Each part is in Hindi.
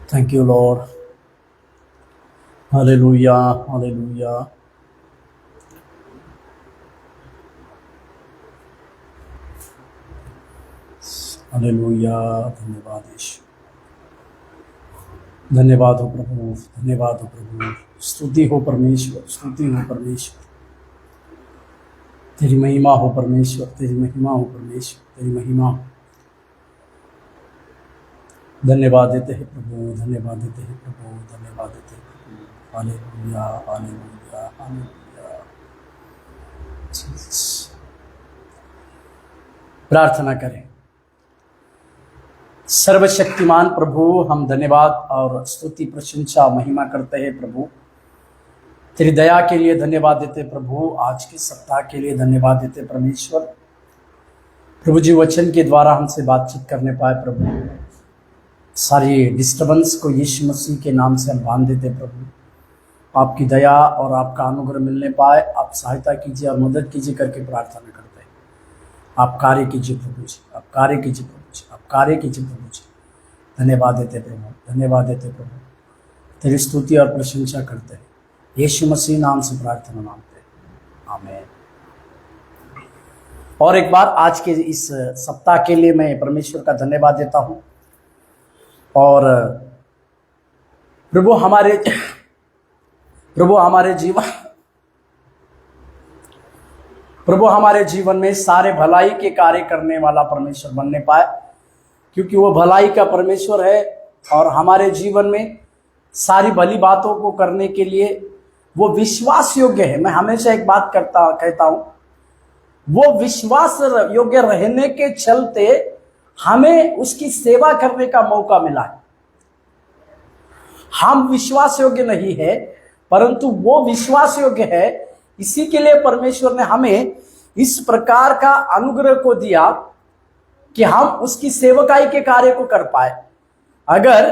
Thank you, Lord. Hallelujah. Hallelujah. Hallelujah. धन्यवाद यीशु। धन्यवाद हो प्रभु, धन्यवाद हो प्रभु। स्तुति हो परमेश्वर, स्तुति हो परमेश्वर। तेरी महिमा हो परमेश्वर, तेरी महिमा हो परमेश्वर, तेरी महिमा हो। धन्यवाद देते हैं प्रभु, धन्यवाद देते हैं प्रभु, धन्यवाद देते हैं प्रभु। Hallelujah, hallelujah, hallelujah. जीसस। प्रार्थना करें। सर्वशक्तिमान प्रभु, हम धन्यवाद और स्तुति प्रशंसा महिमा करते हैं प्रभु। तेरी दया के लिए धन्यवाद देते प्रभु। आज के सप्ताह के लिए धन्यवाद देते परमेश्वर। प्रभु जी वचन के द्वारा हमसे बातचीत करने पाए प्रभु। सारी डिस्टर्बेंस को यीशु मसीह के नाम से हम बांध देते प्रभु। आपकी दया और आपका अनुग्रह मिलने पाए, आप सहायता कीजिए और मदद कीजिए करके प्रार्थना करते हैं। आप कार्य कीजिए प्रभु जी, आप कार्य कीजिए प्रभु जी, आप कार्य कीजिए प्रभु जी। धन्यवाद देते प्रभु, धन्यवाद देते प्रभु। तेरी स्तुति और प्रशंसा करते हैं। यीशु मसीह नाम से प्रार्थना मांगते हैं, आमीन। और एक बार आज के इस सप्ताह के लिए मैं परमेश्वर का धन्यवाद देता हूं। और प्रभु हमारे जीवन में सारे भलाई के कार्य करने वाला परमेश्वर बनने पाए, क्योंकि वो भलाई का परमेश्वर है। और हमारे जीवन में सारी भली बातों को करने के लिए वो विश्वास योग्य है। मैं हमेशा एक बात कहता हूं, वो विश्वास योग्य रहने के चलते हमें उसकी सेवा करने का मौका मिला है। हम विश्वास योग्य नहीं है, परंतु वो विश्वास योग्य है। इसी के लिए परमेश्वर ने हमें इस प्रकार का अनुग्रह को दिया कि हम उसकी सेवकाई के कार्य को कर पाए। अगर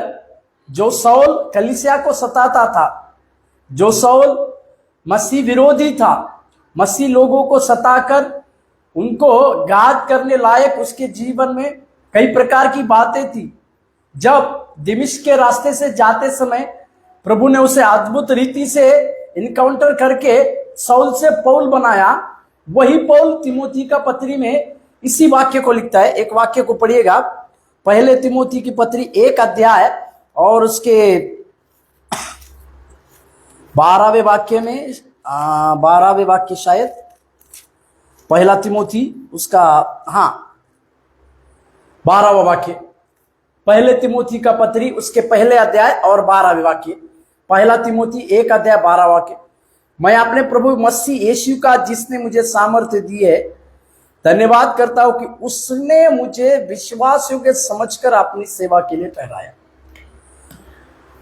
जो शाऊल कलीसिया को सताता था, जो शाऊल मसीह विरोधी था, मसीह लोगों को सताकर उनको घात करने लायक उसके जीवन में कई प्रकार की बातें थी। जब दमिश्क के रास्ते से जाते समय प्रभु ने उसे अद्भुत रीति से इनकाउंटर करके शाऊल से पौल बनाया। वही पौल तिमोथी का पत्री में इसी वाक्य को लिखता है। एक वाक्य को पढ़िएगा, पहले तिमोथी की पत्री 1 अध्याय और उसके 12वें वाक्य में, 12वें वाक्य शायद, पहला तिमोथी उसका 12वां वाक्य, पहले तिमोथी का पत्री उसके पहले अध्याय और 12वें वाक्य। पहला तिमोथी 1 अध्याय 12 वाक्य। मैं अपने प्रभु मसीह यीशु का, जिसने मुझे सामर्थ्य दी है, धन्यवाद करता हूं कि उसने मुझे विश्वास योग्य समझकर अपनी सेवा के लिए ठहराया।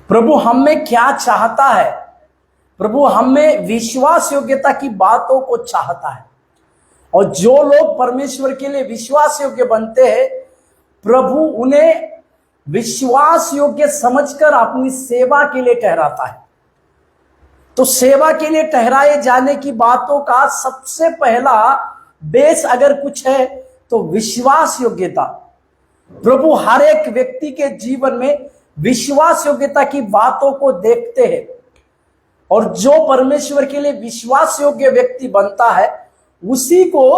प्रभु हमें क्या चाहता है? प्रभु हमें विश्वास योग्यता की बातों को चाहता है। और जो लोग परमेश्वर के लिए विश्वास योग्य बनते हैं, प्रभु उन्हें विश्वास योग्य समझकर अपनी सेवा के लिए ठहराता है। तो सेवा के लिए ठहराए जाने की बातों का सबसे पहला बेस अगर कुछ है तो विश्वास योग्यता। प्रभु हर एक व्यक्ति के जीवन में विश्वास योग्यता की बातों को देखते हैं। और जो परमेश्वर के लिए विश्वास योग्य व्यक्ति बनता है, उसी को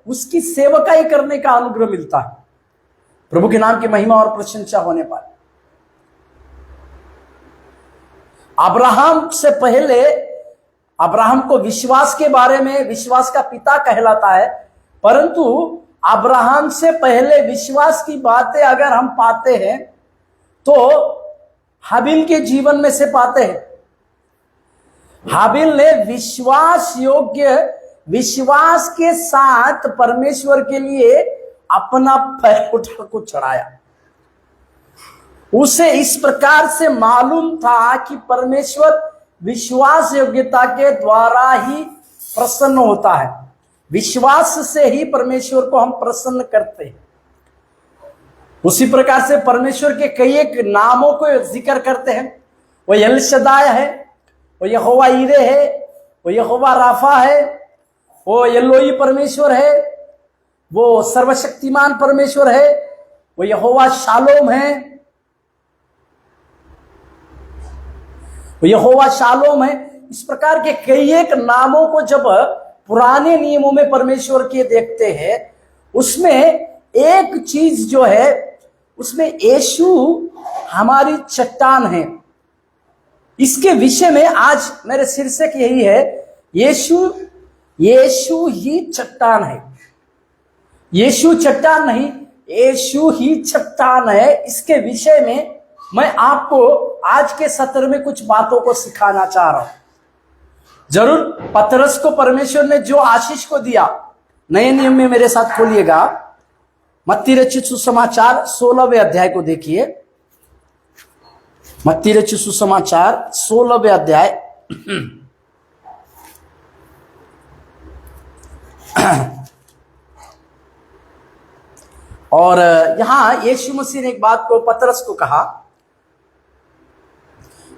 उसकी सेवकाई करने का अनुग्रह मिलता है। प्रभु के नाम की महिमा और प्रशंसा होने पाए। अब्राहम से पहले, अब्राहम को विश्वास के बारे में विश्वास का पिता कहलाता है, परंतु अब्राहम से पहले विश्वास की बातें अगर हम पाते हैं तो हाबिल के जीवन में से पाते हैं। हाबिल ने विश्वास योग्य, विश्वास के साथ परमेश्वर के लिए अपना पैर को चढ़ाया। उसे इस प्रकार से मालूम था कि परमेश्वर विश्वास योग्यता के द्वारा ही प्रसन्न होता है। विश्वास से ही परमेश्वर को हम प्रसन्न करते हैं। उसी प्रकार से परमेश्वर के कई एक नामों को जिक्र करते हैं। वो एल शदाय है, वो यहोवा ईरे है, वो यहोवा राफा है, वो एलोई परमेश्वर है, वो सर्वशक्तिमान परमेश्वर है, वो यहोवा शालोम है। यहोवा शालोम है। इस प्रकार के कई एक नामों को जब पुराने नियमों में परमेश्वर के देखते हैं, उसमें एक चीज जो है, उसमें यीशु हमारी चट्टान है। इसके विषय में आज मेरे शीर्षक यही है, यीशु ही चट्टान है। यीशु चट्टान नहीं, यीशु ही चट्टान है। इसके विषय में मैं आपको आज के सत्र में कुछ बातों को सिखाना चाह रहा हूं। जरूर पतरस को परमेश्वर ने जो आशीष को दिया, नए नियम में मेरे साथ खोलिएगा, मत्ती रचित सुसमाचार 16वें अध्याय को देखिए। मत्ती रचित सुसमाचार 16वें अध्याय और यहां यीशु मसीह ने एक बात को पतरस को कहा।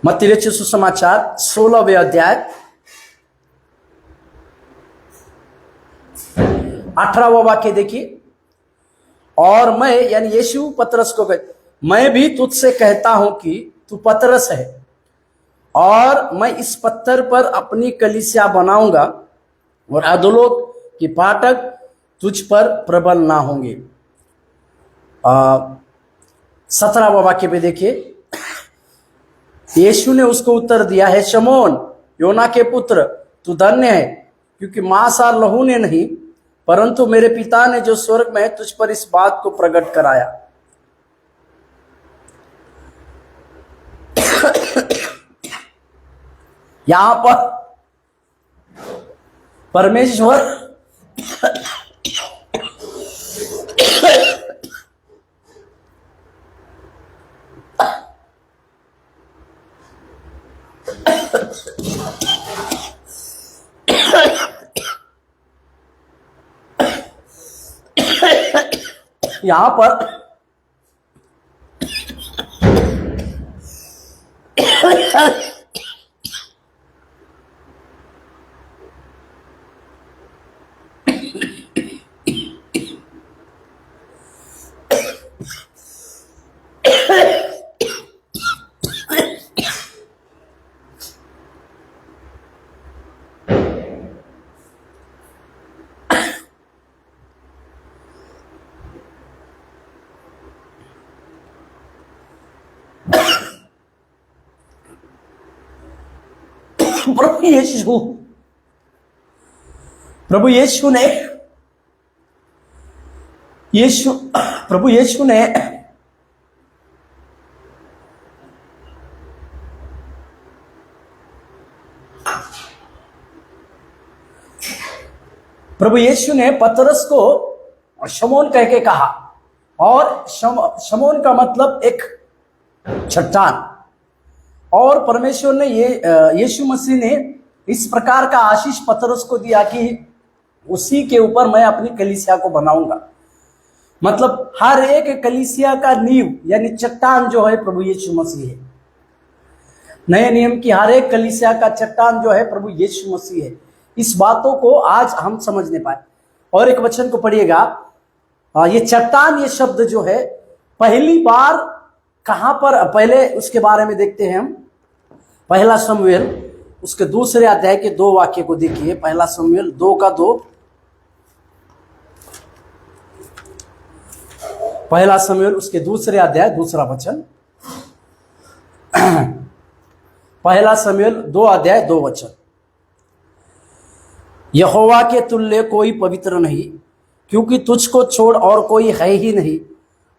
मत्ती रचित सुसमाचार 16वें अध्याय 18वां वाक्य देखिए। और मैं, यानी यीशु पतरस को कहे, मैं भी तुझसे कहता हूं कि तू पतरस है, और मैं इस पत्थर पर अपनी कलीसिया बनाऊंगा, और अधोलोक की फाटक तुझ पर प्रबल ना होंगे। 17वां वाक्य पे देखिए। यीशु ने उसको उत्तर दिया, है शमौन योना के पुत्र, तू धन्य है, क्योंकि मांस और लहू ने नहीं, परंतु मेरे पिता ने जो स्वर्ग में है तुझ पर इस बात को प्रकट कराया। यहां पर परमेश्वर यहां पर प्रभु यीशु ने पतरस को शमौन कह के कहा, और शमौन का मतलब एक चट्टान। और परमेश्वर ने यीशु मसीह ने इस प्रकार का आशीष पतरस को दिया कि उसी के ऊपर मैं अपनी कलीसिया को बनाऊंगा। मतलब हर एक कलीसिया का नींव यानी चट्टान जो है प्रभु यीशु मसीह है। नए नियम की हर एक कलीसिया का चट्टान जो है प्रभु यीशु मसीह है। इस बातों को आज हम समझने पाए। और एक वचन को पढ़िएगा। ये चट्टान, ये शब्द जो है पहली बार कहां पर, पहले उसके बारे में देखते हैं हम। पहला शमूएल उसके 2 अध्याय के 2 वाक्य को देखिए। पहला शमूएल 2:2। पहला शमूएल उसके 2 अध्याय 2 वचन। पहला शमूएल 2 अध्याय 2 वचन। यहोवा के तुल्य कोई पवित्र नहीं, क्योंकि तुझको छोड़ और कोई है ही नहीं,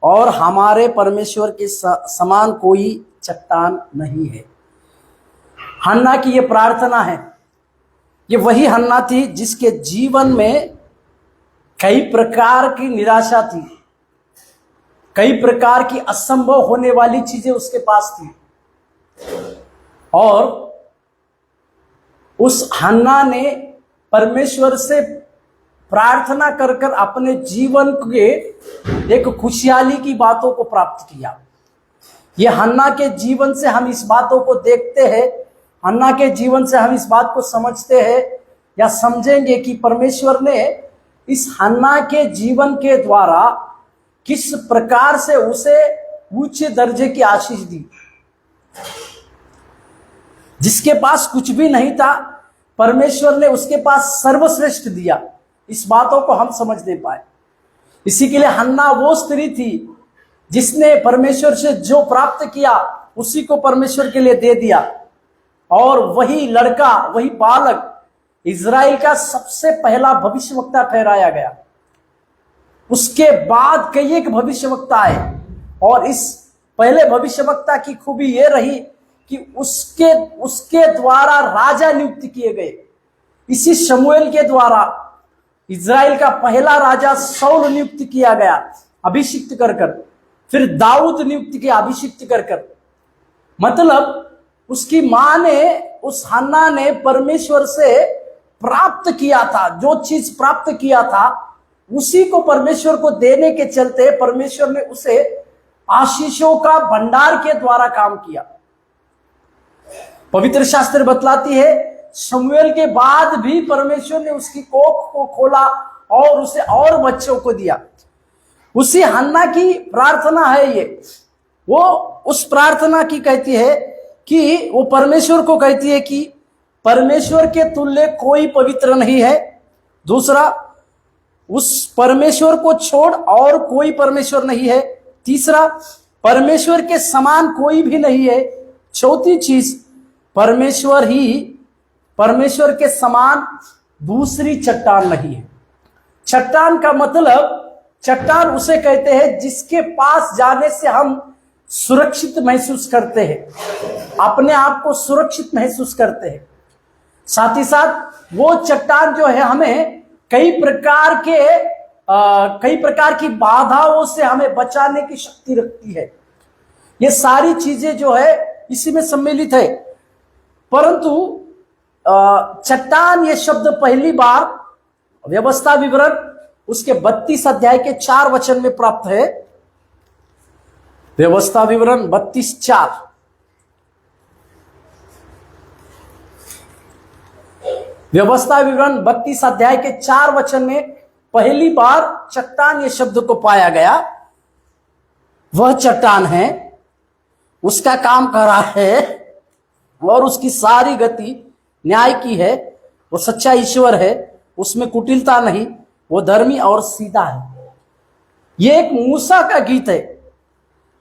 और हमारे परमेश्वर के समान कोई चट्टान नहीं है। हन्ना की ये प्रार्थना है। ये वही हन्ना थी जिसके जीवन में कई प्रकार की निराशा थी, कई प्रकार की असंभव होने वाली चीजें उसके पास थी। और उस हन्ना ने परमेश्वर से प्रार्थना कर कर अपने जीवन के एक खुशहाली की बातों को प्राप्त किया। ये हन्ना के जीवन से हम इस बातों को देखते हैं, हन्ना के जीवन से हम इस बात को समझते हैं या समझेंगे कि परमेश्वर ने इस हन्ना के जीवन के द्वारा किस प्रकार से उसे ऊंचे दर्जे की आशीष दी। जिसके पास कुछ भी नहीं था, परमेश्वर ने उसके पास सर्वश्रेष्ठ दिया। इस बातों को हम समझ नहीं पाए। इसी के लिए हन्ना वो स्त्री थी जिसने परमेश्वर से जो प्राप्त किया उसी को परमेश्वर के लिए दे दिया, और वही लड़का, वही बालक इज़राइल का सबसे पहला भविष्यवक्ता ठहराया गया। उसके बाद कई एक भविष्यवक्ता आए, और इस पहले भविष्यवक्ता की खूबी यह रही कि उसके द्वारा राजा नियुक्त किए गए। इसी शमूएल के द्वारा इज़राइल का पहला राजा शाऊल नियुक्त किया गया, अभिषिक्त कर कर। फिर दाऊद नियुक्त किया, अभिषिक्त कर कर। मतलब उसकी मां ने, उस हन्ना ने परमेश्वर से प्राप्त किया था, जो चीज प्राप्त किया था उसी को परमेश्वर को देने के चलते परमेश्वर ने उसे आशीषों का भंडार के द्वारा काम किया। पवित्र शास्त्र बतलाती है शमूएल के बाद भी परमेश्वर ने उसकी कोख को खोला और उसे और बच्चों को दिया। उसी हन्ना की प्रार्थना है ये। वो उस प्रार्थना की कहती है कि वो परमेश्वर को कहती है कि परमेश्वर के तुल्य कोई पवित्र नहीं है। दूसरा, उस परमेश्वर को छोड़ और कोई परमेश्वर नहीं है। तीसरा, परमेश्वर के समान कोई भी नहीं है। चौथी चीज, परमेश्वर के समान दूसरी चट्टान नहीं है। चट्टान का मतलब, चट्टान उसे कहते हैं जिसके पास जाने से हम सुरक्षित महसूस करते हैं, अपने आप को सुरक्षित महसूस करते हैं। साथ ही साथ वो चट्टान जो है हमें कई प्रकार की बाधाओं से हमें बचाने की शक्ति रखती है। ये सारी चीजें जो है इसी में सम्मिलित है। परंतु चट्टान ये शब्द पहली बार व्यवस्था विवरण उसके 32 अध्याय के 4 वचन में प्राप्त है। व्यवस्था विवरण 32:4। व्यवस्था विवरण 32 अध्याय के 4 वचन में पहली बार चट्टान ये शब्द को पाया गया। वह चट्टान है, उसका काम कर रहा है और उसकी सारी गति न्याय की है। वो सच्चा ईश्वर है, उसमें कुटिलता नहीं, वो धर्मी और सीधा है। ये एक मूसा का गीत है।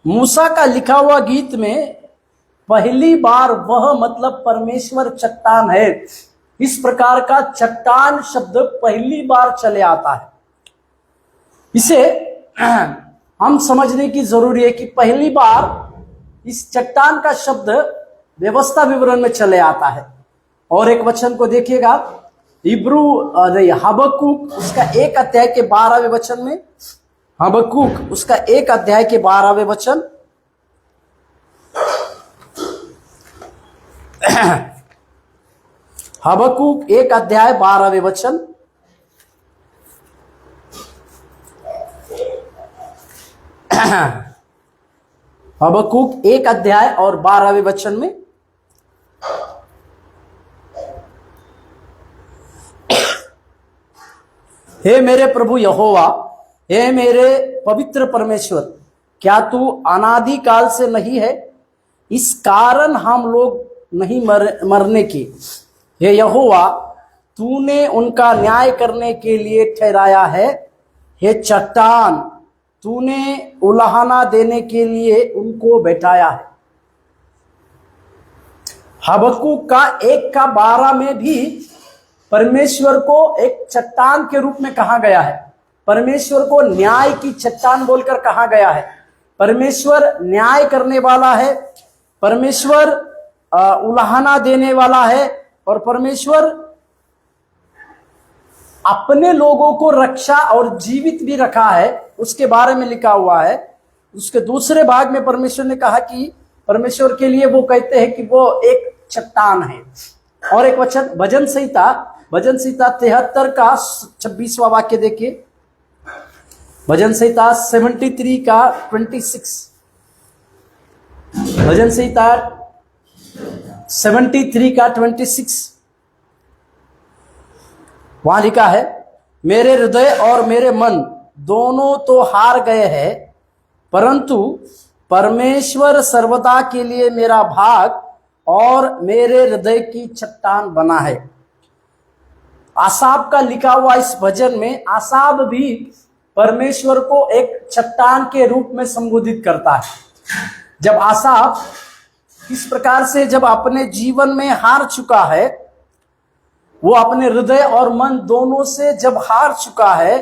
मूसा का लिखा हुआ गीत में पहली बार वह मतलब परमेश्वर चट्टान है, इस प्रकार का चट्टान शब्द पहली बार चले आता है। इसे हम समझने की जरूरी है कि पहली बार इस चट्टान का शब्द व्यवस्था विवरण में चले आता है। और एक वचन को देखिएगा, हबक्कूक उसका 1 अध्याय के 12वें वचन में, हबक्कूक उसका 1 अध्याय के 12वें वचन, हबक्कूक 1 अध्याय 12वें वचन। हबक्कूक 1 अध्याय और 12वें वचन में, हे मेरे प्रभु यहोवा, हे मेरे पवित्र परमेश्वर, क्या तू अनादि काल से नहीं है? इस कारण हम लोग नहीं मरने के। हे यहोवा, तूने उनका न्याय करने के लिए ठहराया है। हे चट्टान, तूने उलाहना देने के लिए उनको बैठाया है। हबक्कूक का 1:12 में भी परमेश्वर को एक चट्टान के रूप में कहा गया है। परमेश्वर को न्याय की चट्टान बोलकर कहा गया है। परमेश्वर न्याय करने वाला है, परमेश्वर उलाहना देने वाला है, और परमेश्वर अपने लोगों को रक्षा और जीवित भी रखा है, उसके बारे में लिखा हुआ है। उसके दूसरे भाग में परमेश्वर ने कहा कि परमेश्वर के लिए वो कहते हैं कि वो एक चट्टान है। और एक वचन भजन संहिता 73 का 26वां वाक्य देखिए। भजन संहिता 73 का 26। भजन संहिता 73 का 26 वहां लिखा है, मेरे हृदय और मेरे मन दोनों तो हार गए हैं, परंतु परमेश्वर सर्वदा के लिए मेरा भाग और मेरे हृदय की चट्टान बना है। आसाफ का लिखा हुआ इस भजन में आसाफ भी परमेश्वर को एक चट्टान के रूप में संबोधित करता है। जब आसाफ इस प्रकार से जब अपने जीवन में हार चुका है, वो अपने हृदय और मन दोनों से जब हार चुका है,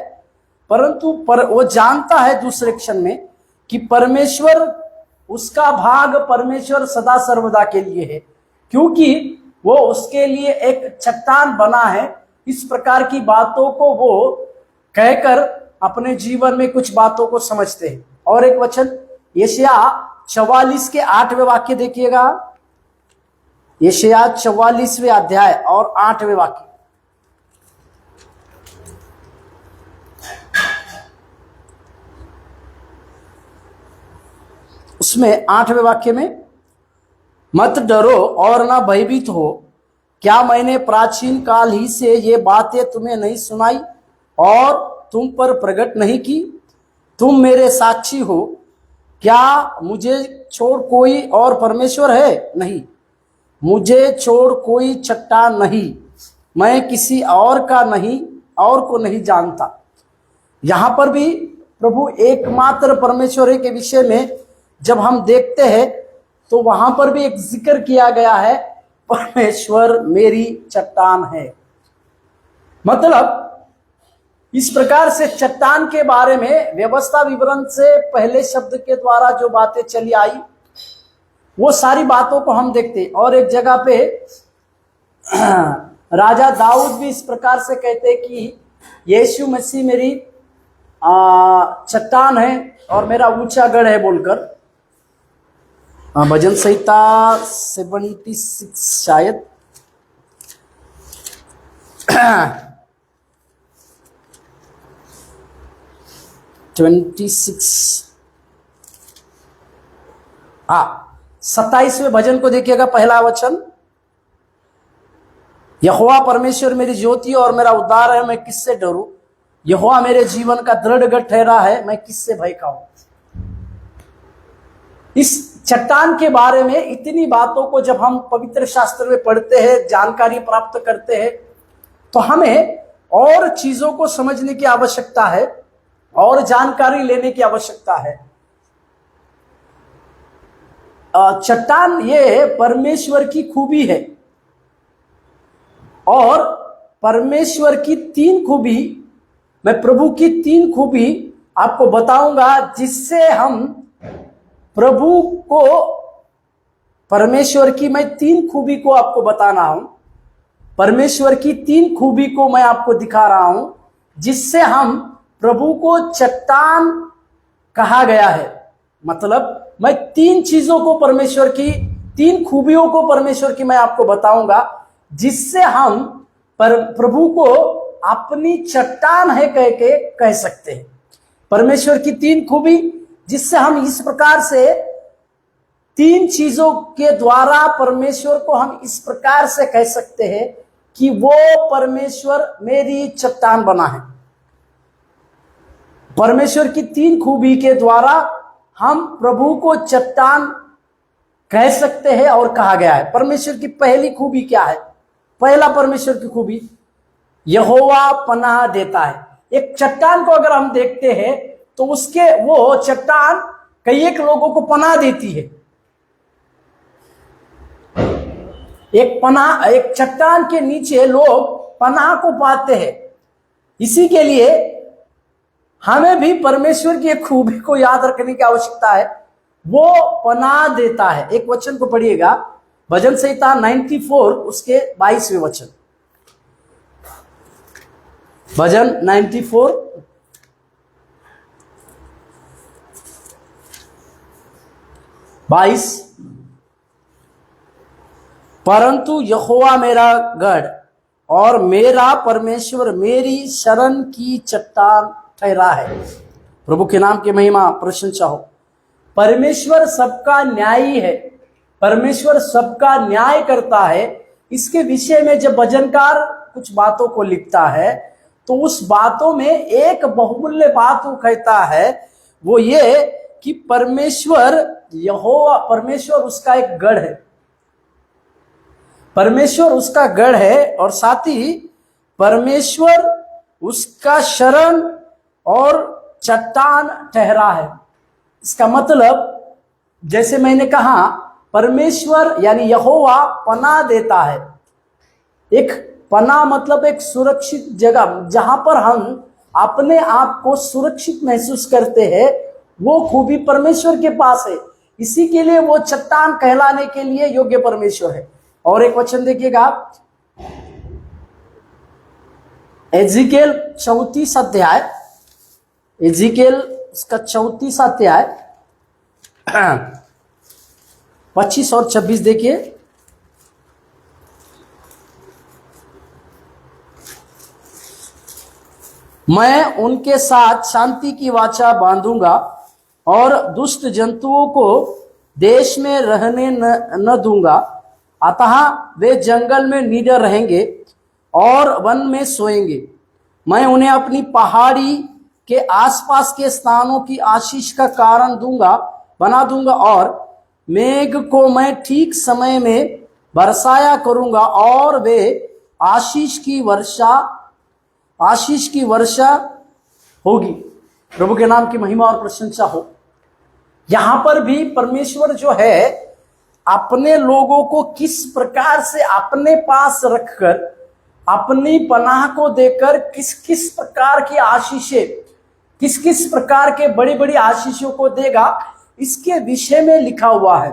परंतु वो जानता है दूसरे क्षण में कि परमेश्वर, उसका भाग परमेश्वर सदा सर्वदा के लिए है, क्योंकि वो उसके लिए एक चट्टान बना है। इस प्रकार की बातों को वो कहकर अपने जीवन में कुछ बातों को समझते हैं। और एक वचन यशायाह 44 के 8वें वाक्य देखिएगा। यशायाह 44वें अध्याय और 8वें वाक्य। उसमें 8वें वाक्य में, मत डरो और ना भयभीत हो, क्या मैंने प्राचीन काल ही से ये बातें तुम्हें नहीं सुनाई और तुम पर प्रकट नहीं की? तुम मेरे साक्षी हो, क्या मुझे छोड़ कोई और परमेश्वर है? नहीं, मुझे छोड़ कोई चट्टान नहीं, मैं किसी और का नहीं, और को नहीं जानता। यहां पर भी प्रभु एकमात्र परमेश्वर के विषय में जब हम देखते हैं तो वहां पर भी एक जिक्र किया गया है, परमेश्वर मेरी चट्टान है। मतलब इस प्रकार से चट्टान के बारे में व्यवस्था विवरण से पहले शब्द के द्वारा जो बातें चली आई, वो सारी बातों को हम देखते। और एक जगह पे राजा दाऊद भी इस प्रकार से कहते कि यीशु मसीह मेरी चट्टान है और मेरा ऊंचा गढ़ है बोलकर। भजन संहिता 76 शायद 26 27वें भजन को देखिएगा। पहला वचन, यहोवा परमेश्वर मेरी ज्योति और मेरा उद्धार है, मैं किससे डरूं? यहोवा मेरे जीवन का दृढ़ गढ़ ठहरा है, मैं किससे भय खाऊं? इस चट्टान के बारे में इतनी बातों को जब हम पवित्र शास्त्र में पढ़ते हैं, जानकारी प्राप्त करते हैं, तो हमें और चीजों को समझने की आवश्यकता है और जानकारी लेने की आवश्यकता है। चट्टान ये परमेश्वर की खूबी है और परमेश्वर की 3 खूबी, मैं प्रभु की 3 खूबी आपको बताऊंगा, जिससे हम प्रभु को, परमेश्वर की मैं 3 खूबी को आपको बताना हूं, परमेश्वर की 3 खूबी को मैं आपको दिखा रहा हूं, जिससे हम प्रभु को चट्टान कहा गया है। मतलब मैं 3 चीजों को, परमेश्वर की 3 खूबियों को परमेश्वर की मैं आपको बताऊंगा, जिससे हम प्रभु को अपनी चट्टान है कह के कह सकते हैं। परमेश्वर की 3 खूबी, जिससे हम इस प्रकार से 3 चीजों के द्वारा परमेश्वर को हम इस प्रकार से कह सकते हैं कि वो परमेश्वर मेरी चट्टान बना है। परमेश्वर की 3 खूबी के द्वारा हम प्रभु को चट्टान कह सकते हैं और कहा गया है। परमेश्वर की पहली खूबी क्या है? पहला परमेश्वर की खूबी, यहोवा पनाह देता है। एक चट्टान को अगर हम देखते हैं तो उसके, वो चट्टान कई एक लोगों को पनाह देती है। एक चट्टान के नीचे लोग पनाह को पाते हैं। इसी के लिए हमें भी परमेश्वर की एक खूबी को याद रखने की आवश्यकता है, वो पनाह देता है। एक वचन को पढ़िएगा, भजन संहिता 94 उसके 22वें वचन। भजन 94 22, परंतु यहोवा मेरा गढ़ और मेरा परमेश्वर मेरी शरण की चट्टान ठहरा है। प्रभु के नाम की महिमा प्रशंसा हो। परमेश्वर सबका न्यायी है, परमेश्वर सबका न्याय करता है। इसके विषय में जब भजनकार कुछ बातों को लिखता है तो उस बातों में एक बहुमूल्य बात वो कहता है, वो ये कि परमेश्वर, यहोवा परमेश्वर उसका एक गढ़ है। परमेश्वर उसका गढ़ है और साथ ही परमेश्वर उसका शरण और चट्टान ठहरा है। इसका मतलब जैसे मैंने कहा, परमेश्वर यानी यहोवा पनाह देता है। एक पनाह मतलब एक सुरक्षित जगह जहां पर हम अपने आप को सुरक्षित महसूस करते हैं, वो खूबी परमेश्वर के पास है। इसी के लिए वो चट्टान कहलाने के लिए योग्य परमेश्वर है। और एक वचन देखिएगा, एजिकेल 34 अध्याय, एजिकेल उसका 34 अध्याय 25 और 26 देखिए। मैं उनके साथ शांति की वाचा बांधूंगा और दुष्ट जंतुओं को देश में रहने न दूंगा। अतः वे जंगल में निडर रहेंगे और वन में सोएंगे। मैं उन्हें अपनी पहाड़ी के आसपास के स्थानों की आशीष का कारण बना दूंगा और मेघ को मैं ठीक समय में बरसाया करूंगा और वे आशीष की वर्षा होगी। प्रभु के नाम की महिमा और प्रशंसा हो। यहां पर भी परमेश्वर जो है अपने लोगों को किस प्रकार से अपने पास रखकर, अपनी पनाह को देकर किस किस प्रकार की आशीषें, किस किस प्रकार के बड़ी बड़ी आशीषों को देगा, इसके विषय में लिखा हुआ है।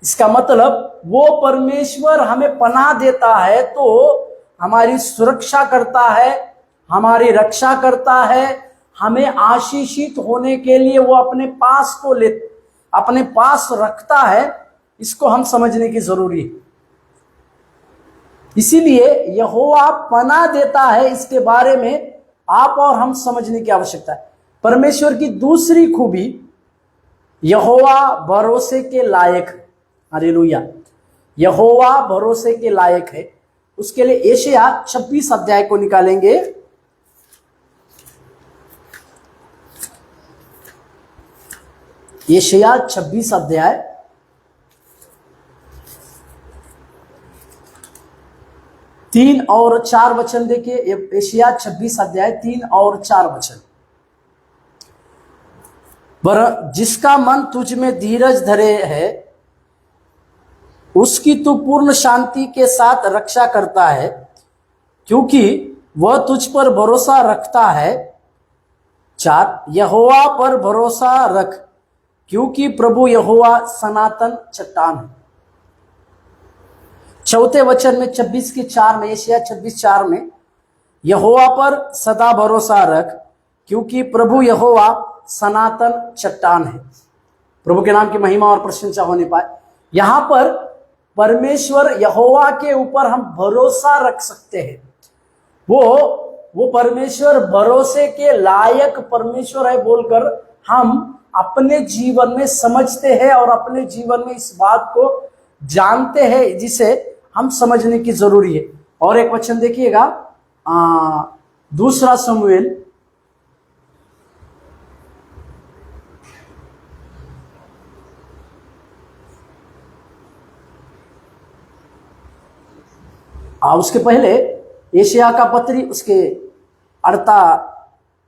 इसका मतलब वो परमेश्वर हमें पनाह देता है तो हमारी सुरक्षा करता है, हमारी रक्षा करता है, हमें आशीषित होने के लिए वो अपने पास रखता है। इसको हम समझने की जरूरी है। इसीलिए यहोवा पनाह देता है, इसके बारे में आप और हम समझने की आवश्यकता है। परमेश्वर की दूसरी खूबी, यहोवा भरोसे के लायक। हालेलुया, यहोवा भरोसे के लायक है। उसके लिए यशायाह 26 अध्याय को निकालेंगे। यशायाह 26 अध्याय 3 और 4 वचन देखिए। यशायाह 26 अध्याय 3 और 4 वचन। जिसका मन तुझ में धीरज धरे है, उसकी तू पूर्ण शांति के साथ रक्षा करता है, क्योंकि वह तुझ पर भरोसा रखता है। 4, यहोवा पर भरोसा रख, क्योंकि प्रभु यहोवा सनातन चट्टान है। चौथे वचन में 26 के 4 में, यशायाह 26:4 में, यहोवा पर सदा भरोसा रख, क्योंकि प्रभु यहोवा सनातन चट्टान है। प्रभु के नाम की महिमा और प्रशंसा होने पाए। यहां पर परमेश्वर यहोवा के ऊपर हम भरोसा रख सकते हैं। वो परमेश्वर भरोसे के लायक परमेश्वर है बोलकर हम अपने जीवन में समझते हैं और अपने जीवन में इस बात को जानते हैं, जिसे हम समझने की जरूरी है। और एक वचन देखिएगा, 2 शमूएल 2 उसके पहले एशिया का पत्री, उसके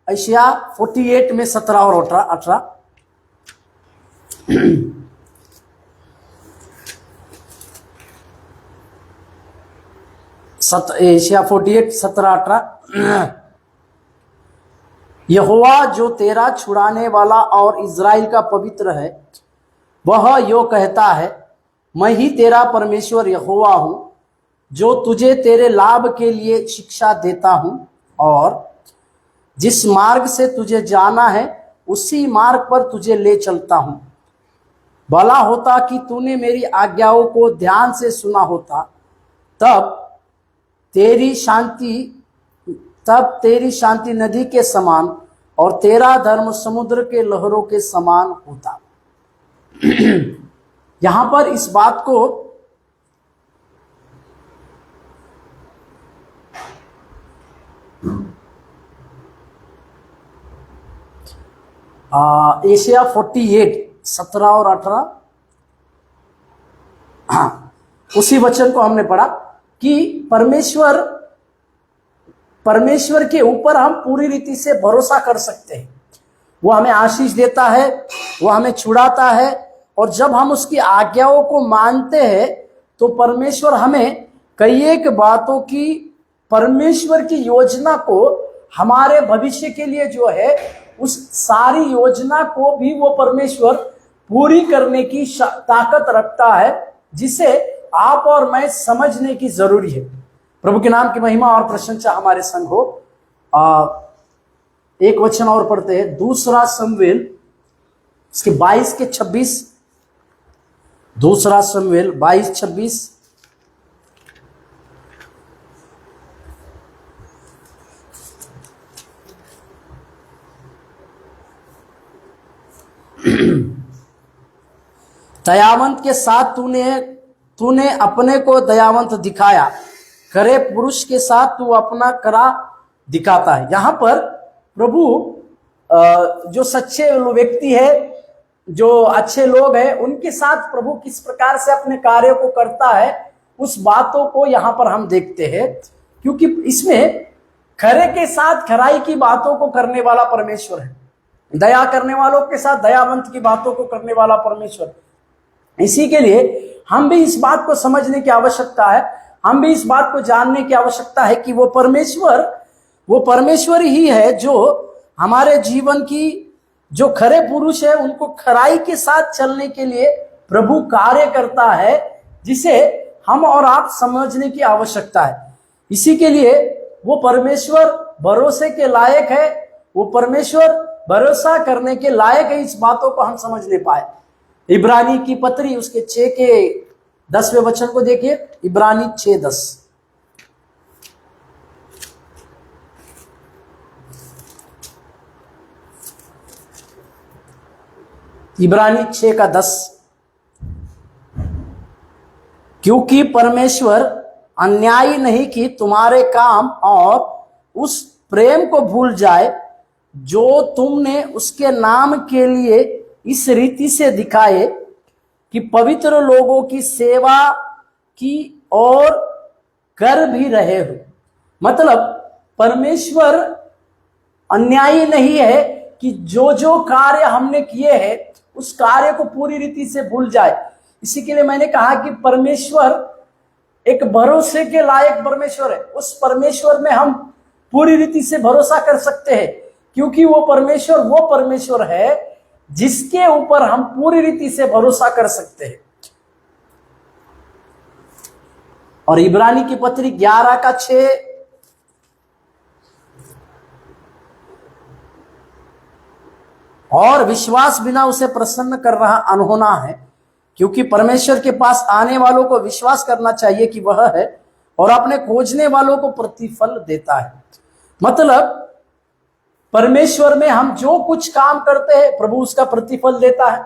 एशिया 48 में 17 और 18। एशिया 48 17 18। यहोवा जो तेरा छुड़ाने वाला और इज़राइल का पवित्र है, वह यो कहता है, मैं ही तेरा परमेश्वर यहोवा हूं, जो तुझे तेरे लाभ के लिए शिक्षा देता हूं और जिस मार्ग से तुझे जाना है उसी मार्ग पर तुझे ले चलता हूं। भला होता कि तूने मेरी आज्ञाओं को ध्यान से सुना होता, तब तेरी शांति नदी के समान और तेरा धर्म समुद्र के लहरों के समान होता। यहां पर इस बात को एशिया 48 17 और 18। हाँ, उसी वचन को हमने पढ़ा कि परमेश्वर के ऊपर हम पूरी रीति से भरोसा कर सकते हैं। वो हमें आशीष देता है, वो हमें छुड़ाता है, और जब हम उसकी आज्ञाओं को मानते हैं तो परमेश्वर हमें कई एक बातों की, परमेश्वर की योजना को हमारे भविष्य के लिए जो है उस सारी योजना को भी वो परमेश्वर पूरी करने की ताकत रखता है, जिसे आप और मैं समझने की जरूरी है। प्रभु के नाम की महिमा और प्रशंसा हमारे संग हो। एक वचन और पढ़ते हैं, दूसरा शमूएल इसके 22 के 26, दूसरा शमूएल 22-26। दयावंत के साथ तूने अपने को दयावंत दिखाया, खरे पुरुष के साथ तू अपना करा दिखाता है। यहां पर प्रभु जो सच्चे व्यक्ति है, जो अच्छे लोग हैं, उनके साथ प्रभु किस प्रकार से अपने कार्य को करता है, उस बातों को यहां पर हम देखते हैं। क्योंकि इसमें खरे के साथ खराई की बातों को करने वाला परमेश्वर है, दया करने वालों के साथ दयावंत की बातों को करने वाला परमेश्वर। इसी के लिए हम भी इस बात को समझने की आवश्यकता है, हम भी इस बात को जानने की आवश्यकता है कि वो परमेश्वर ही है जो हमारे जीवन की जो खरे पुरुष है उनको खराई के साथ चलने के लिए प्रभु कार्य करता है, जिसे हम और आप समझने की आवश्यकता है। इसी के लिए वो परमेश्वर भरोसे के लायक है, वो परमेश्वर भरोसा करने के लायक है। इस बातों को हम समझ ले पाए। इब्रानी की पत्री उसके 6 के 10वें वचन को देखिए, इब्रानी 6:10। इब्रानी 6 का 10। क्योंकि परमेश्वर अन्यायी नहीं कि तुम्हारे काम और उस प्रेम को भूल जाए जो तुमने उसके नाम के लिए इस रीति से दिखाए कि पवित्र लोगों की सेवा की और कर भी रहे हो। मतलब परमेश्वर अन्यायी नहीं है कि जो जो कार्य हमने किए हैं उस कार्य को पूरी रीति से भूल जाए। इसी के लिए मैंने कहा कि परमेश्वर एक भरोसे के लायक परमेश्वर है। उस परमेश्वर में हम पूरी रीति से भरोसा कर सकते हैं, क्योंकि वो परमेश्वर है जिसके ऊपर हम पूरी रीति से भरोसा कर सकते हैं। और इब्रानी की पत्री 11 का 6, और विश्वास बिना उसे प्रसन्न कर रहा अनहोना है, क्योंकि परमेश्वर के पास आने वालों को विश्वास करना चाहिए कि वह है और अपने खोजने वालों को प्रतिफल देता है। मतलब परमेश्वर में हम जो कुछ काम करते हैं प्रभु उसका प्रतिफल देता है।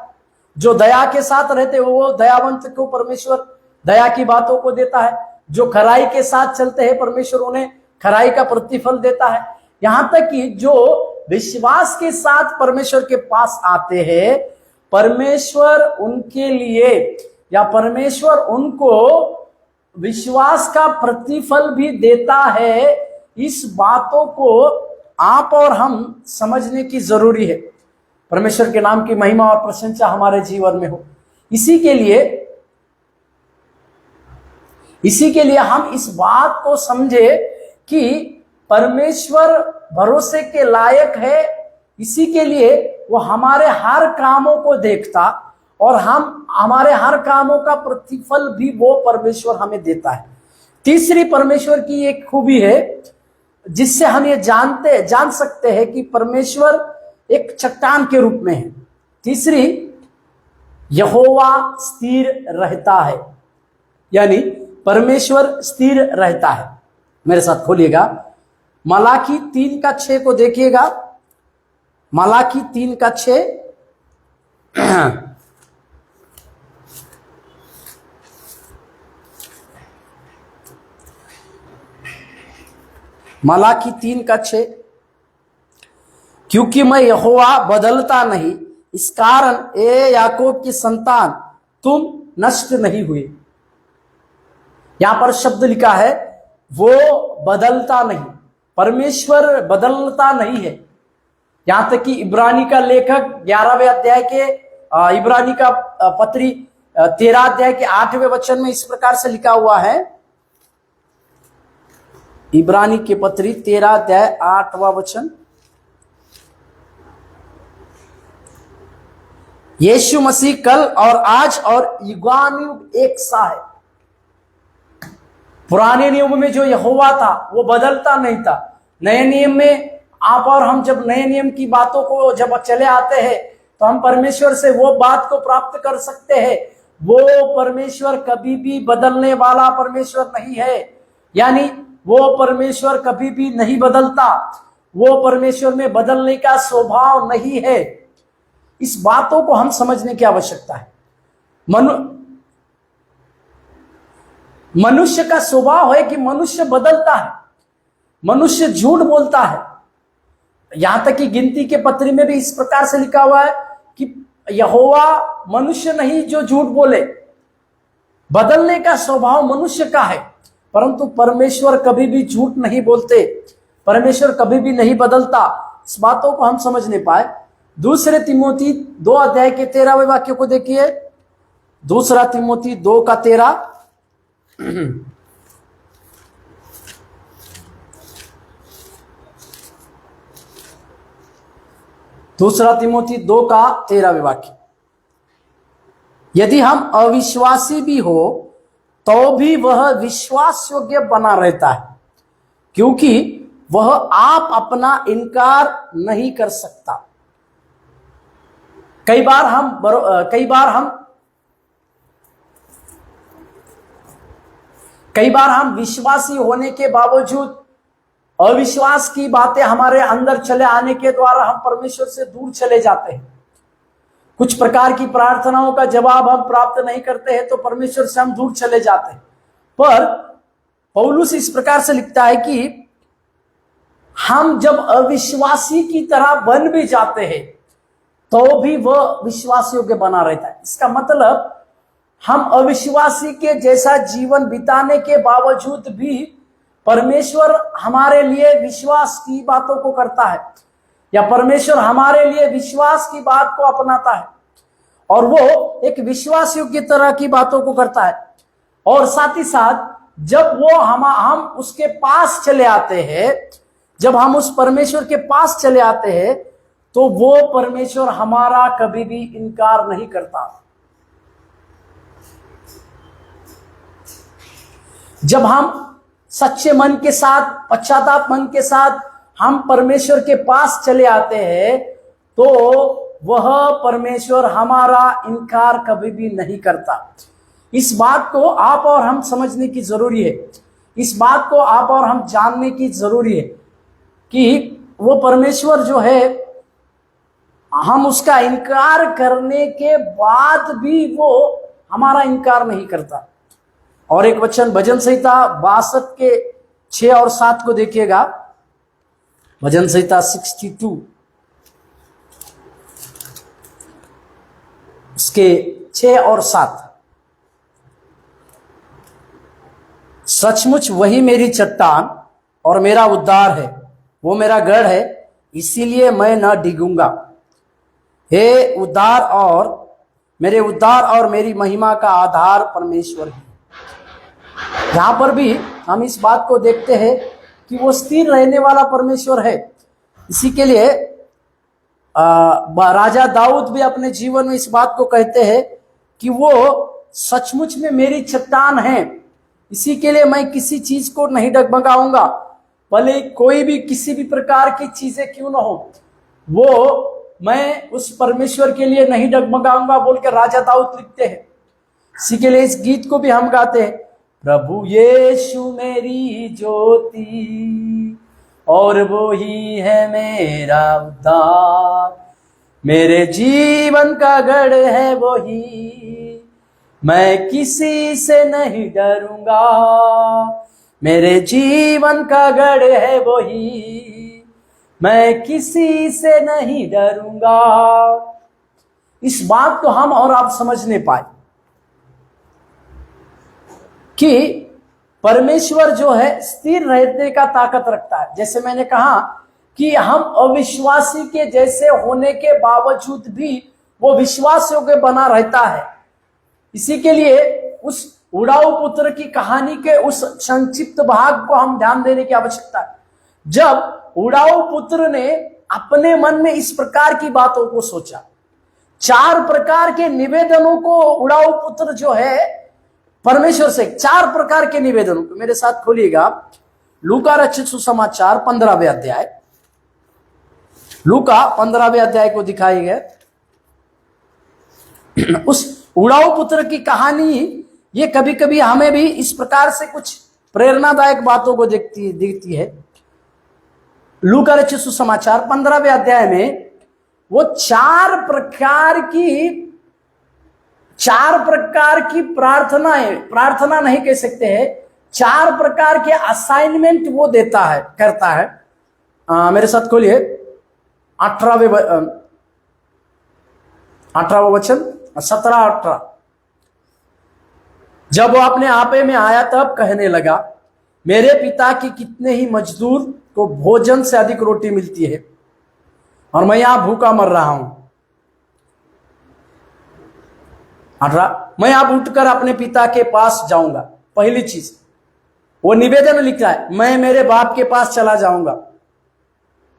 जो दया के साथ रहते हैं वो दयावंत को परमेश्वर दया की बातों को देता है। जो खराई के साथ चलते हैं परमेश्वर उन्हें खराई का प्रतिफल देता है। यहां तक कि जो विश्वास के साथ परमेश्वर के पास आते हैं, परमेश्वर उनके लिए या परमेश्वर उनको विश्वास का प्रतिफल भी देता है। इस बातों को आप और हम समझने की जरूरी है। परमेश्वर के नाम की महिमा और प्रशंसा हमारे जीवन में हो। इसी के लिए हम इस बात को समझे कि परमेश्वर भरोसे के लायक है। इसी के लिए वो हमारे हर कामों को देखता और हमारे हर कामों का प्रतिफल भी वो परमेश्वर हमें देता है। तीसरी परमेश्वर की एक खूबी है जिससे हम ये जान सकते हैं कि परमेश्वर एक चट्टान के रूप में है। तीसरी, यहोवा स्थिर रहता है, यानी परमेश्वर स्थिर रहता है। मेरे साथ खोलिएगा मलाकी 3 का 6 को देखिएगा। मलाकी 3 का 6। मलाकी 3 का 6। क्योंकि मैं यहोवा बदलता नहीं, इस कारण ए याकूब की संतान तुम नष्ट नहीं हुए। यहां पर शब्द लिखा है वो बदलता नहीं, परमेश्वर बदलता नहीं है। यहां तक कि इब्रानी का लेखक 11वें अध्याय के इब्रानी का पत्री 13 अध्याय के 8वें वचन में इस प्रकार से लिखा हुआ है। इब्रानी के पत्री 13 अध्याय 8वां वचन, यीशु मसीह कल और आज और युगानुयुग एक सा है। पुराने नियम में जो यहोवा था वो बदलता नहीं था। नए नियम में आप और हम जब नए नियम की बातों को जब चले आते हैं तो हम परमेश्वर से वो बात को प्राप्त कर सकते हैं। वो परमेश्वर कभी भी बदलने वाला परमेश्वर नहीं है, यानी वो परमेश्वर कभी भी नहीं बदलता। वो परमेश्वर में बदलने का स्वभाव नहीं है। इस बातों को हम समझने की आवश्यकता है। मनुष्य का स्वभाव है कि मनुष्य बदलता है, मनुष्य झूठ बोलता है। यहां तक कि गिनती के पत्री में भी इस प्रकार से लिखा हुआ है कि यहोवा मनुष्य नहीं जो झूठ बोले। बदलने का स्वभाव मनुष्य का है, परंतु परमेश्वर कभी भी झूठ नहीं बोलते, परमेश्वर कभी भी नहीं बदलता। इस बातों को हम समझ नहीं पाए। दूसरे तिमोथी 2 अध्याय के 13वें वाक्य को देखिए। दूसरा तिमोथी 2 का 13, दूसरा तिमोथी 2 का 13वें वाक्य, यदि हम अविश्वासी भी हो तो भी वह विश्वास योग्य बना रहता है, क्योंकि वह आप अपना इनकार नहीं कर सकता। कई बार हम विश्वासी होने के बावजूद अविश्वास की बातें हमारे अंदर चले आने के द्वारा हम परमेश्वर से दूर चले जाते हैं। कुछ प्रकार की प्रार्थनाओं का जवाब हम प्राप्त नहीं करते हैं तो परमेश्वर से हम दूर चले जाते हैं। पर पौलुस इस प्रकार से लिखता है कि हम जब अविश्वासी की तरह बन भी जाते हैं तो भी वह विश्वास योग्य बना रहता है। इसका मतलब हम अविश्वासी के जैसा जीवन बिताने के बावजूद भी परमेश्वर हमारे लिए विश्वास की बातों को करता है, या परमेश्वर हमारे लिए विश्वास की बात को अपनाता है और वो एक विश्वास योग्य तरह की बातों को करता है। और साथ ही साथ जब वो हम उसके पास चले आते हैं, जब हम उस परमेश्वर के पास चले आते हैं तो वो परमेश्वर हमारा कभी भी इनकार नहीं करता। जब हम सच्चे मन के साथ, पश्चाताप मन के साथ हम परमेश्वर के पास चले आते हैं तो वह परमेश्वर हमारा इनकार कभी भी नहीं करता। इस बात को आप और हम समझने की जरूरी है। इस बात को आप और हम जानने की जरूरी है कि वो परमेश्वर जो है, हम उसका इनकार करने के बाद भी वो हमारा इनकार नहीं करता। और एक वचन भजन संहिता 62 के 6 और 7 को देखिएगा। भजन संहिता 62 उसके 6 और 7, सचमुच वही मेरी चट्टान और मेरा उद्धार है, वो मेरा गढ़ है, इसीलिए मैं न डिगूंगा। हे उद्धार और मेरी महिमा का आधार परमेश्वर है। यहां पर भी हम इस बात को देखते हैं कि वो स्थिर रहने वाला परमेश्वर है। इसी के लिए राजा दाऊद भी अपने जीवन में इस बात को कहते हैं कि वो सचमुच में मेरी चट्टान है, इसी के लिए मैं किसी चीज को नहीं डगमगाऊंगा, भले कोई भी किसी भी प्रकार की चीजें क्यों ना हो, वो मैं उस परमेश्वर के लिए नहीं डगमगाऊंगा बोल के राजा दाऊद लिखते हैं। इसी के लिए इस गीत को भी हम गाते हैं, प्रभु यीशु मेरी ज्योति और वो ही है मेरा उद्धार, मेरे जीवन का गढ़ है वो ही, मैं किसी से नहीं डरूंगा, मेरे जीवन का गढ़ है वो ही, मैं किसी से नहीं डरूंगा। इस बात को हम और आप समझ नहीं पाए कि परमेश्वर जो है स्थिर रहने का ताकत रखता है। जैसे मैंने कहा कि हम अविश्वासी के जैसे होने के बावजूद भी वो विश्वास योग्य बना रहता है। इसी के लिए उस उड़ाऊ पुत्र की कहानी के उस संक्षिप्त भाग को हम ध्यान देने की आवश्यकता है। जब उड़ाऊ पुत्र ने अपने मन में इस प्रकार की बातों को सोचा, 4 प्रकार के निवेदनों को उड़ाऊ पुत्र जो है परमेश्वर से, 4 प्रकार के निवेदनों को मेरे साथ खोलिएगा। लूका रचित सुसमाचार 15वें अध्याय, लूका 15वें अध्याय को दिखाई गए। उस उड़ाऊ पुत्र की कहानी ये कभी कभी हमें भी इस प्रकार से कुछ प्रेरणादायक बातों को दिखती है। लूका रचित सुसमाचार 15वें अध्याय में वो 4 प्रकार की प्रार्थना नहीं कह सकते हैं, 4 प्रकार के असाइनमेंट वो देता है, करता है। मेरे साथ खोलिए 18वें वचन 17-18। जब वो अपने आपे में आया तब कहने लगा, मेरे पिता की कितने ही मजदूर को भोजन से अधिक रोटी मिलती है और मैं यहां भूखा मर रहा हूं। 18, मैं अब उठकर अपने पिता के पास जाऊंगा। पहली चीज वो निवेदन लिखा है, मैं मेरे बाप के पास चला जाऊंगा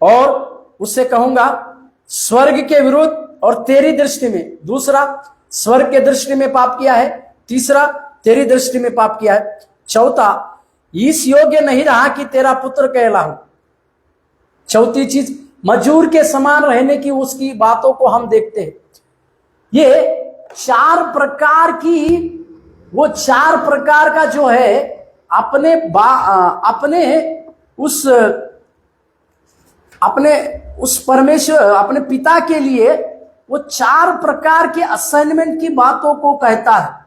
और उससे कहूंगा स्वर्ग के विरुद्ध और तेरी दृष्टि में। दूसरा, स्वर्ग के दृष्टि में पाप किया है। तीसरा, तेरी दृष्टि में पाप किया है। चौथा, इस योग्य नहीं रहा कि तेरा पुत्र कहलाऊं। चौथी चीज, मजूर के समान रहने की उसकी बातों को हम देखते हैं। ये 4 प्रकार का जो है अपने उस परमेश्वर, अपने पिता के लिए वो 4 प्रकार के असाइनमेंट की बातों को कहता है।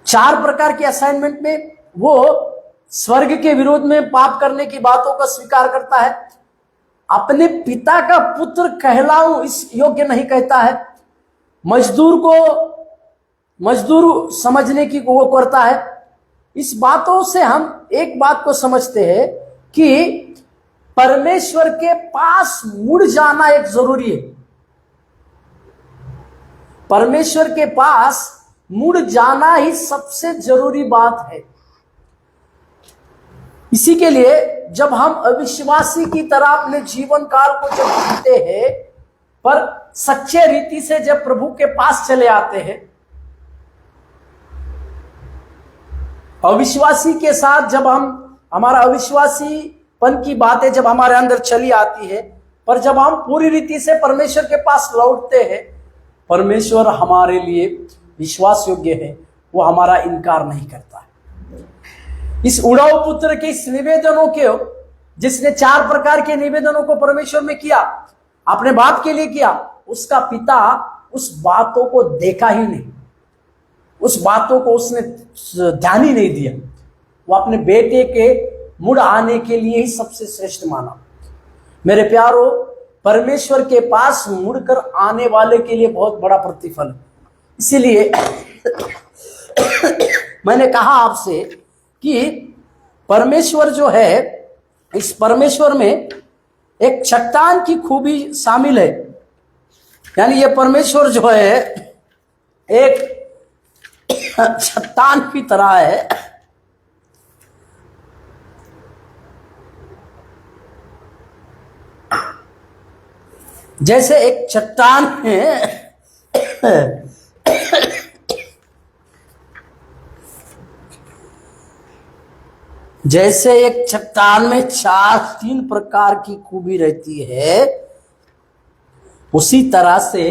4 प्रकार के असाइनमेंट में वो स्वर्ग के विरोध में पाप करने की बातों का स्वीकार करता है, अपने पिता का पुत्र कहलाऊं इस योग्य नहीं कहता है, मजदूर समझने की वो करता है। इस बातों से हम एक बात को समझते हैं कि परमेश्वर के पास मुड़ जाना एक जरूरी है। परमेश्वर के पास मुड़ जाना ही सबसे जरूरी बात है। इसी के लिए जब हम अविश्वासी की तरह अपने जीवन काल को जब जीते हैं, पर सच्चे रीति से जब प्रभु के पास चले आते हैं, अविश्वासी के साथ जब हमारा अविश्वासीपन की बातें जब हमारे अंदर चली आती है, पर जब हम पूरी रीति से परमेश्वर के पास लौटते हैं, परमेश्वर हमारे लिए विश्वास योग्य है, वो हमारा इनकार नहीं करता है। इस उड़ाऊ पुत्र के इस निवेदनों के, जिसने 4 प्रकार के निवेदनों को परमेश्वर में किया, अपने बाप के लिए किया, उसका पिता उस बातों को देखा ही नहीं, उस बातों को उसने ध्यान ही नहीं दिया। वो अपने बेटे के मुड़ आने के लिए ही सबसे श्रेष्ठ माना। मेरे प्यारो, परमेश्वर के पास मुड़कर आने वाले के लिए बहुत बड़ा प्रतिफल है। इसीलिए मैंने कहा आपसे कि परमेश्वर जो है, इस परमेश्वर में एक चट्टान की खूबी शामिल है। यानी ये परमेश्वर जो है एक चट्टान की तरह है। जैसे एक चट्टान है, जैसे एक चट्टान में 3 प्रकार की खूबी रहती है, उसी तरह से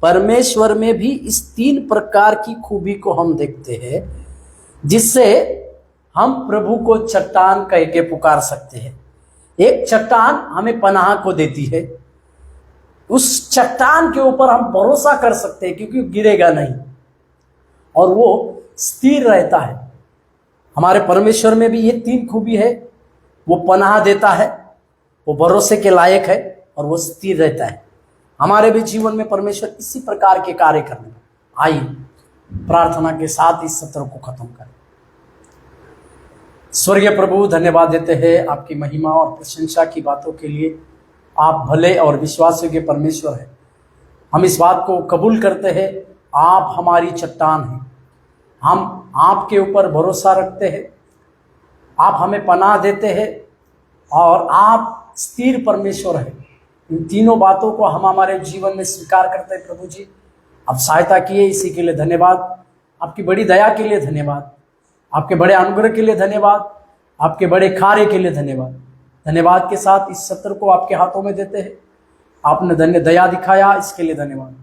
परमेश्वर में भी इस 3 प्रकार की खूबी को हम देखते हैं, जिससे हम प्रभु को चट्टान कह के पुकार सकते हैं। एक चट्टान हमें पनाह को देती है, उस चट्टान के ऊपर हम भरोसा कर सकते हैं क्योंकि गिरेगा नहीं और वो स्थिर रहता है। हमारे परमेश्वर में भी ये 3 खूबी है। वो पनाह देता है, वो भरोसे के लायक है और वो स्थिर रहता है। हमारे भी जीवन में परमेश्वर इसी प्रकार के कार्य करने। आइए प्रार्थना के साथ इस सत्र को खत्म करें। स्वर्गीय प्रभु, धन्यवाद देते हैं आपकी महिमा और प्रशंसा की बातों के लिए। आप भले और विश्वास योग्य परमेश्वर हैं। हम इस बात को कबूल करते हैं, आप हमारी चट्टान हैं। हम आपके ऊपर भरोसा रखते हैं, आप हमें पनाह देते हैं और आप स्थिर परमेश्वर हैं। इन तीनों बातों को हम हमारे जीवन में स्वीकार करते हैं। प्रभु जी, आप सहायता किए, इसी के लिए धन्यवाद। आपकी बड़ी दया के लिए धन्यवाद, आपके बड़े अनुग्रह के लिए धन्यवाद, आपके बड़े कार्य के लिए धन्यवाद। धन्यवाद के साथ इस सत्र को आपके हाथों में देते हैं। आपने धन्य दया दिखाया, इसके लिए धन्यवाद।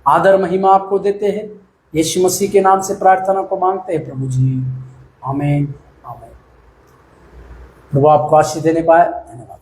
आदर महिमा आपको देते हैं। यीशु मसीह के नाम से प्रार्थना को मांगते हैं प्रभु जी, आमीन आमीन। प्रभु आपको आशीष देने पाए। धन्यवाद।